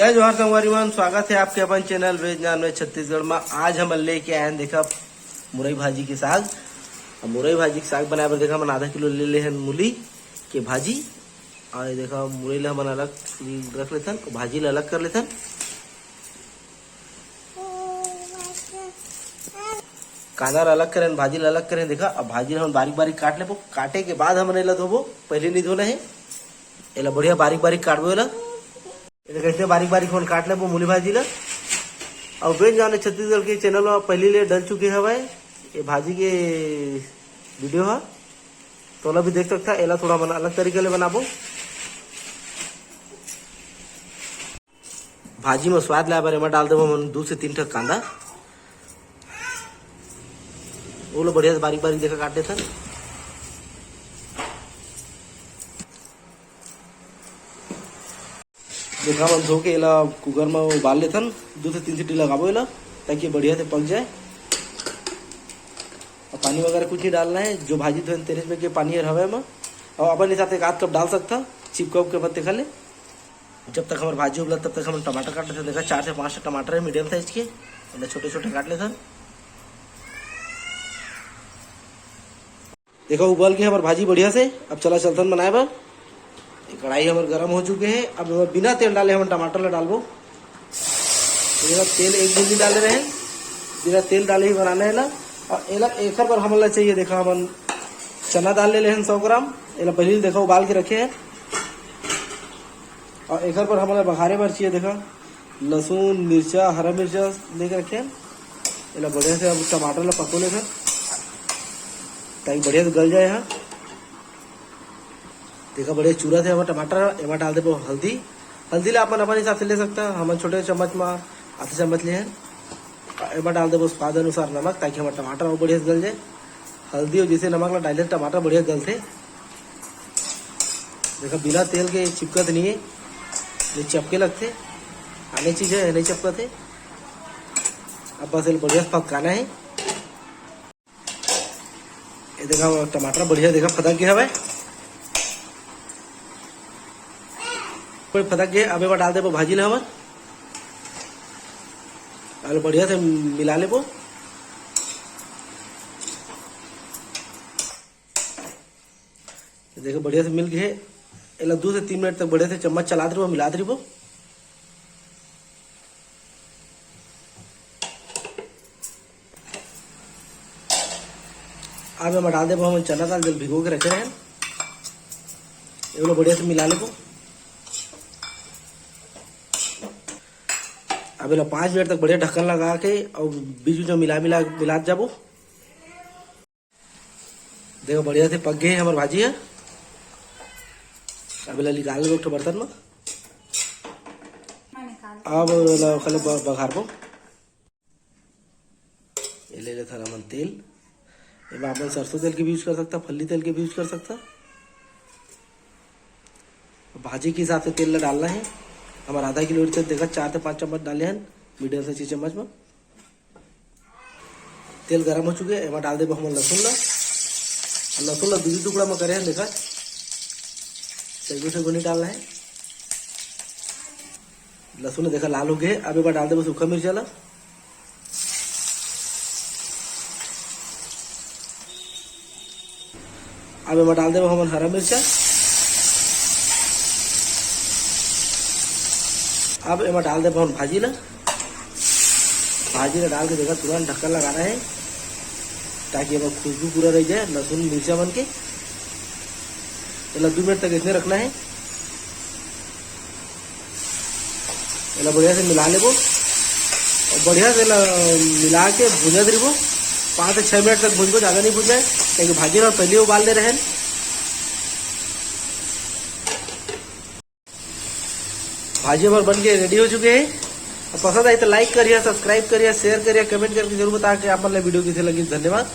जय जोहार संगवारी मन, स्वागत है आपके अपन channel veg non veg Chhattisgarh में। आज हम लेके आए हैं देखा मुरई भाजी के साग। मुरई भाजी के साग बनाए बर देखा हम आधा किलो ले हैं मूली के भाजी। और देखा मुरई ला हम अलग रख लेथन, भाजी ला अलग कर लेथन। कांदा अलग करें, भाजी ला अलग करें। देखा अब भाजी ला हम बारीक बारीक काट लेबो। काटे के बाद हमने ला धोबो, पहले नहीं धोना है। एला बढ़िया बारीक बारीक काटबो। एला कैसे बारीक बारीक फोन काट लेबो मूली भाजी ला। और वेज जाने छत्तीसगढ़ के चैनल में पहले ले डल चुके हवे ये भाजी के वीडियो है, तो ओला भी देख सकता है। एला थोड़ा अलग तरीके ले बनाबो। भाजी में स्वाद लाए बर एमा डाल देबो हम 2 से 3 ठक कांदा। वो बढ़िया से बारीक बारीक देखा काटे थे। देखा हम धो के एला कुकर में उबाल लेथन। 2 से 3 सीटी लगाबो एला, ताकि बढ़िया से पक जाए। और पानी वगैरह कुछ नहीं डालना है। जो भाजी धोए तेरे में के पानी हवे में, और अपन हिसाब से 1 कप डाल सकता। चिपक के पत्ते खा ले। जब तक हमारे भाजी उबला तब तक हम टमाटर काट लेते। देखा 4 से 5 टमाटर है मीडियम साइज के, छोटे छोटे काट लेते। देखो उबल के हमारे भाजी बढ़िया से। अब चला चलतन बनाए बा। कढ़ाई हमारे गर्म हो चुके हैं। अब बिना तेल डाले हम टमाटर ला डालबो। तेल 1 बूंदी डाले रहे, बिना तेल डाले ही बनाने है। और एला एक बार हमला चाहिए। देखा हम चना दाल ले हैं 100 ग्राम। एला पहले देखा उबाल के रखे हैं। और एक बार हमला बघारे बार चाहिए। देखा लहसुन मिर्चा हरा मिर्चा लेके रखे हैं। एला बढ़िया से अब टमाटर ला पको ले ताकि बढ़िया से गल जाए। यहाँ देखा बढ़िया चूरा थे हमारा टमाटर। एमा डाल दे हल्दी। हल्दी ला अपन अपने हिसाब से ले सकता है। हम छोटे चम्मच में आधे चम्मच ले हैं। एमा डाल दे स्वाद अनुसार नमक, ताकि हमारा टमाटर और बढ़िया से गल जाए। हल्दी और जैसे नमक ला डाले टमाटर बढ़िया गलते। देखा बिना तेल के चिपकत नहीं है, ये चपके लगते। आने चीज है नहीं चिपकते। अब बस बढ़िया से पकाना है। ये देखा टमाटर बढ़िया देखा फटक गया है। कोई फटक गया। अब डाल दे भाजी ला हमार। बढ़िया से मिला लेबो। देखो बढ़िया से मिल गए। एला 2 से 3 मिनट तक बढ़िया से चम्मच चला दे मिला दे। अब हम डाल देबो हम चना दाल जल भिगो के रखे हैं। ये बढ़िया से मिला लेबो। अब 5 मिनट तक बढ़िया ढक्कन लगा के और बीच में मिला जाबो। देखो बढ़िया से पक गए हमारे भाजी है। अब निकाल लेबो बर्तन में। अब खाली बघारबो। ये ले लेता मन तेल। आप सरसों तेल के भी यूज कर सकता, फल्ली तेल के भी यूज कर सकता। भाजी के हिसाब से तेल डालना है। हमारा आधा किलो से देखा 4 से 5 चम्मच डाले हैं मीडियम से 6 चम्मच में। तेल गर्म हो चुके हैं। डाल दे हम लहसुन ला। लहसुन ला 2 टुकड़ा में करे हैं। देखा सही से नहीं डालना है। लहसुन देखा लाल हो गए। अब एक बार डाल दे सूखा मिर्चा ला। अब एमा डाल दे हम हरा मिर्चा। अब एमा डाल दे हम भाजी ला। भाजी ला डाल के देखा तुरंत ढक्कन लगाना है, ताकि अब खुशबू पूरा रह जाए लहसुन मिर्चा बन के। 2 मिनट तक इसमें रखना है। बढ़िया से मिला लेबो और बढ़िया से मिला के भुजा देबो। 5 से 6 मिनट तक भूजबो, ज्यादा नहीं भूजना है, क्योंकि भाजी ना पहले उबाल ले रहे हैं। भाजी हमारे बन के रेडी हो चुके हैं। पसंद आई तो लाइक करिए, सब्सक्राइब करिए, शेयर करिए, कमेंट करके जरूर बताया कि आप मतलब वीडियो कैसे लगी। धन्यवाद।